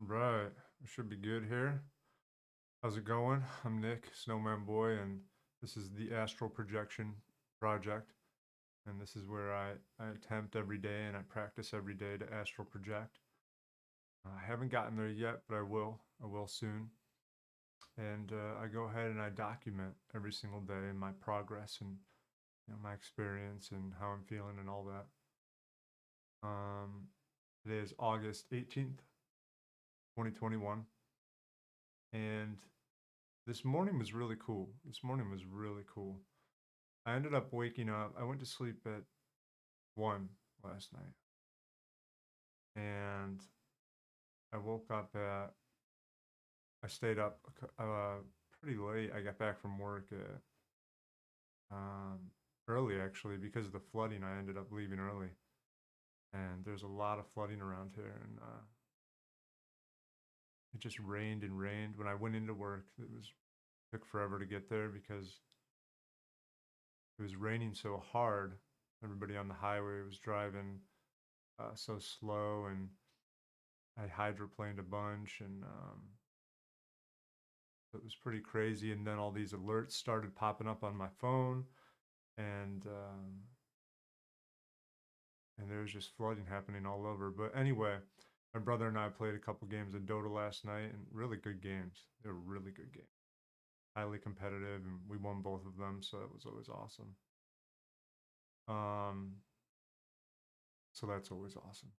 Right. We should be good here. How's it going? I'm Nick, snowmanboy, and this is the Astral Projection Project. And this is where I attempt every day and I practice every day to astral project. I haven't gotten there yet, but I will. I will soon. And I go ahead and I document every single day my progress and my experience and how I'm feeling and all that. Um, Today is August 18th, 2021. And this morning was really cool. This morning was really cool. I ended up waking up. I went to sleep at 1 last night. And I woke up at, I stayed up pretty late. I got back from work at, early actually because of the flooding. I ended up leaving early. And there's a lot of flooding around here. And it just rained and rained. When I went into work, took forever to get there because it was raining so hard. Everybody on the highway was driving so slow, and I hydroplaned a bunch, and it was pretty crazy. And then all these alerts started popping up on my phone, and there was just flooding happening all over. But anyway, my brother and I played a couple games of Dota last night, and really good games. They were really good games, highly competitive, and we won both of them, so it was always awesome. Um, so that's always awesome.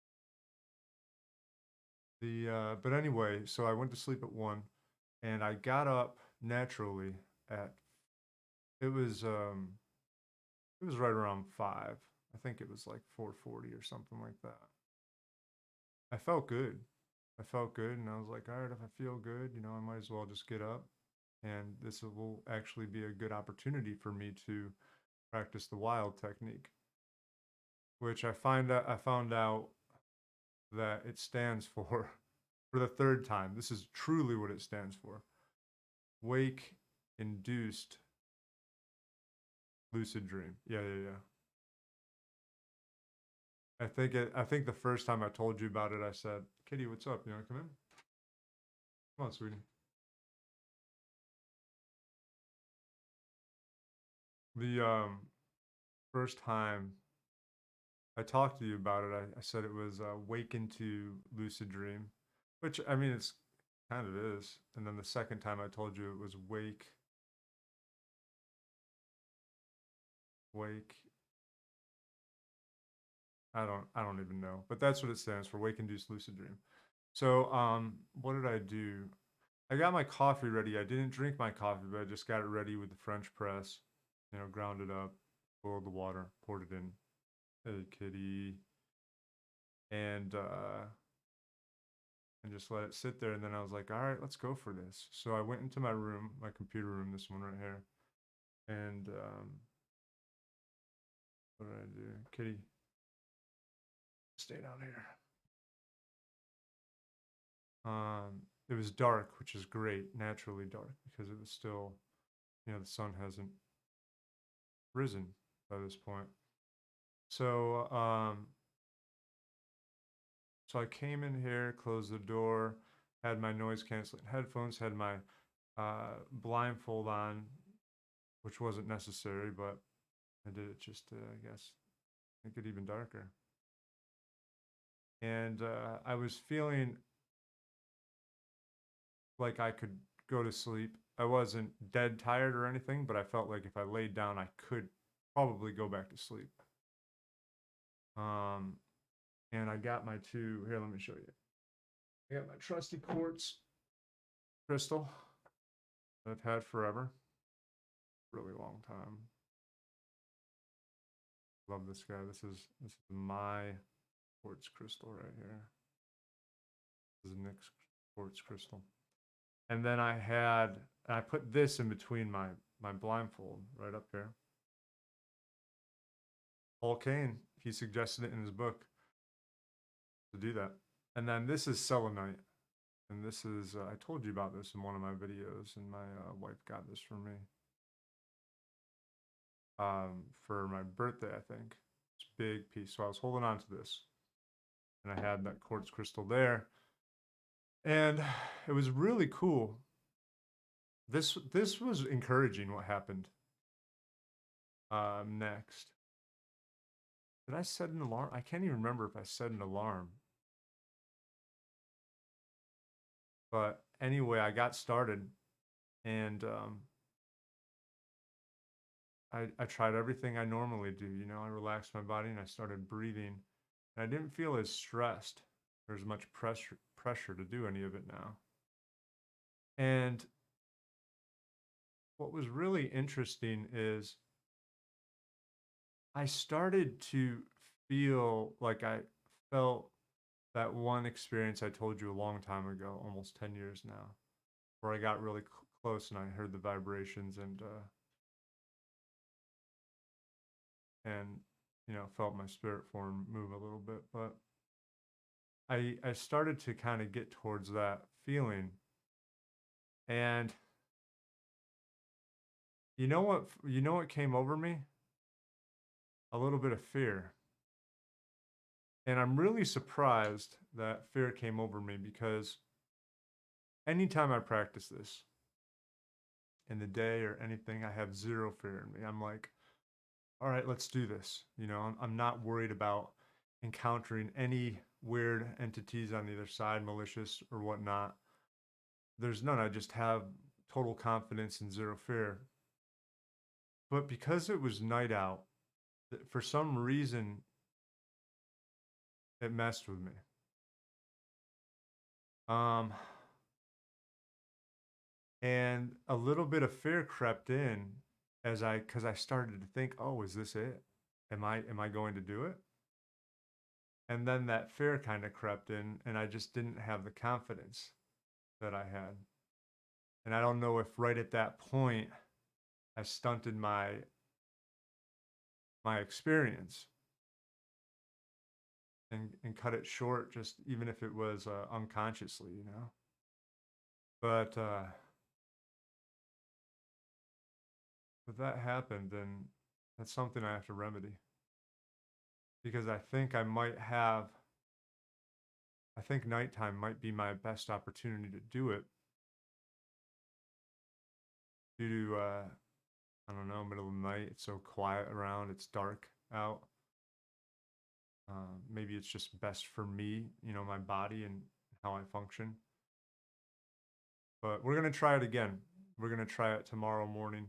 But anyway, so I went to sleep at 1, and I got up naturally at it was um it was right around 5. I think it was like 4:40 or something like that. I felt good. I felt good, and I was like, all right, if I feel good, I might as well just get up, and this will actually be a good opportunity for me to practice the wild technique, which I found out that it stands for the third time. This is truly what it stands for. Wake induced lucid dream. Yeah, yeah, yeah. I think the first time I told you about it, I said, "Kitty, what's up? You want to come in? Come on, sweetie." The first time I talked to you about it, I said it was wake into lucid dream, which I mean it's kind of is. And then the second time I told you it was wake. I don't even know, but that's what it stands for, wake induced lucid dream. So what did I do? I got my coffee ready. I didn't drink my coffee, but I just got it ready with the French press. Ground it up, boiled the water, poured it in. Hey, kitty, and just let it sit there. And then I was like, all right, let's go for this. So I went into my room, my computer room, this one right here, and what did I do? Kitty, stay down here. It was dark, which is great, naturally dark, because it was still, the sun hasn't risen by this point. So so I came in here, closed the door, had my noise canceling headphones, had my blindfold on, which wasn't necessary, but I did it just to, I guess, make it even darker. And I was feeling like I could go to sleep. I wasn't dead tired or anything, but I felt like if I laid down, I could probably go back to sleep. Um, and I got my two, here, let me show you. I got my trusty quartz crystal that I've had forever, really long time. Love this guy. This is my quartz crystal right here. This is Nick's quartz crystal. And then I put this in between my blindfold right up here. Paul Kane, he suggested it in his book to do that. And then this is selenite. And this is, I told you about this in one of my videos, and my wife got this for me for my birthday, I think. It's a big piece. So I was holding on to this, and I had that quartz crystal there. And it was really cool. This was encouraging what happened next. Did I set an alarm? I can't even remember if I set an alarm. But anyway, I got started and I tried everything I normally do. You know, I relaxed my body and I started breathing. And I didn't feel as stressed. There's much pressure to do any of it now. And what was really interesting is I started to feel like I felt that one experience I told you a long time ago, almost 10 years now, where I got really close and I heard the vibrations and you know, felt my spirit form move a little bit. But I started to kind of get towards that feeling. And you know what came over me? A little bit of fear. And I'm really surprised that fear came over me because anytime I practice this in the day or anything, I have zero fear in me. I'm like, all right, let's do this. You know, I'm not worried about encountering any weird entities on either side, malicious or whatnot. There's none. I just have total confidence and zero fear. But because it was night out, for some reason, it messed with me. Um, and a little bit of fear crept in because I started to think, oh, is this it? Am I going to do it? And then that fear kind of crept in, and I just didn't have the confidence that I had. And I don't know if right at that point I stunted my experience and cut it short, just even if it was unconsciously, you know. But if that happened, then that's something I have to remedy because I think nighttime might be my best opportunity to do it due to I don't know, middle of the night. It's so quiet around. It's dark out. Maybe it's just best for me, you know, my body and how I function. But we're gonna try it again. We're gonna try it tomorrow morning.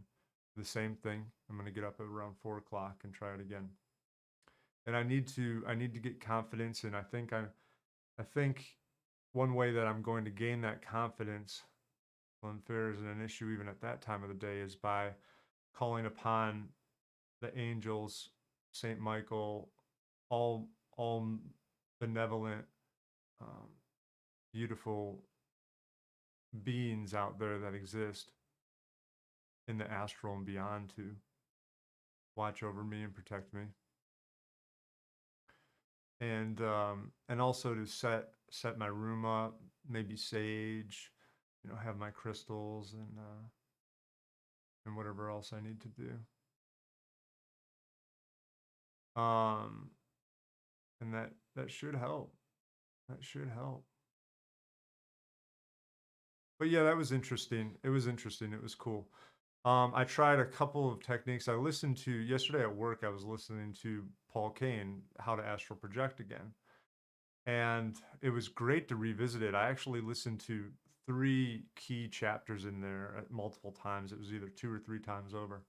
The same thing. I'm gonna get up at around 4 o'clock and try it again. And I need to get confidence, and I think one way that I'm going to gain that confidence when fear isn't an issue even at that time of the day is by calling upon the angels, Saint Michael, all benevolent, um, beautiful beings out there that exist in the astral and beyond to watch over me and protect me, and also to set my room up, maybe sage, you know, have my crystals and whatever else I need to do. Um, and that should help. That should help. But yeah, that was interesting. It was interesting. It was cool. I tried a couple of techniques. I listened to yesterday at work. I was listening to Paul Kane, How to Astral Project again, and it was great to revisit it. I actually listened to three key chapters in there at multiple times. It was either two or three times over,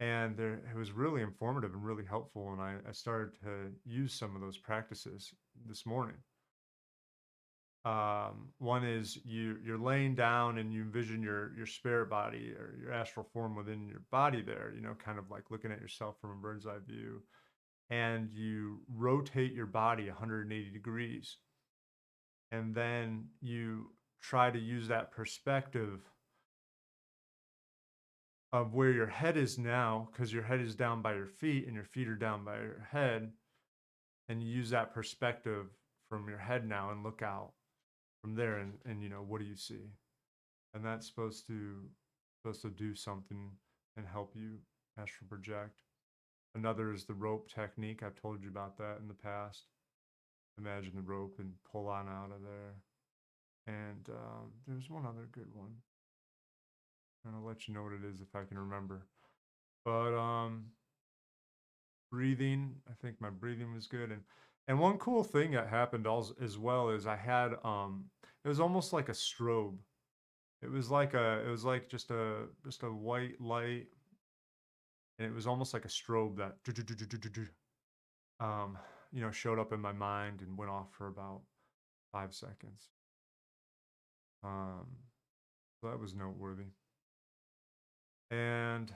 and it was really informative and really helpful. And I started to use some of those practices this morning. One is you're laying down and you envision your spirit body or your astral form within your body there, you know, kind of like looking at yourself from a bird's eye view, and you rotate your body 180 degrees, and then you try to use that perspective of where your head is now, because your head is down by your feet and your feet are down by your head, and you use that perspective from your head now and look out from there, and you know, what do you see? And that's supposed to do something and help you astral project. Another is the rope technique. I've told you about that in the past. Imagine the rope and pull on out of there. there's one other good one. And I'll let you know what it is if I can remember. But breathing, I think my breathing was good. And one cool thing that happened as well is I had it was almost like a strobe. It was like just a white light, and it was almost like a strobe that um showed up in my mind and went off for about 5 seconds. Um so that was noteworthy. And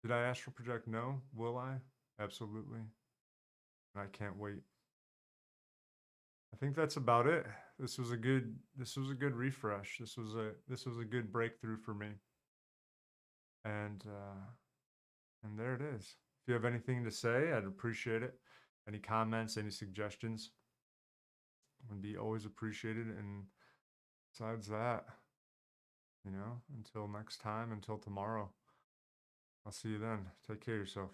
did I astral project? No. Will I? Absolutely. And I can't wait. I think that's about it. This was a good refresh. This was a good breakthrough for me. And there it is. If you have anything to say, I'd appreciate it. Any comments, any suggestions would be always appreciated. And besides that, until next time, until tomorrow, I'll see you then. Take care of yourself.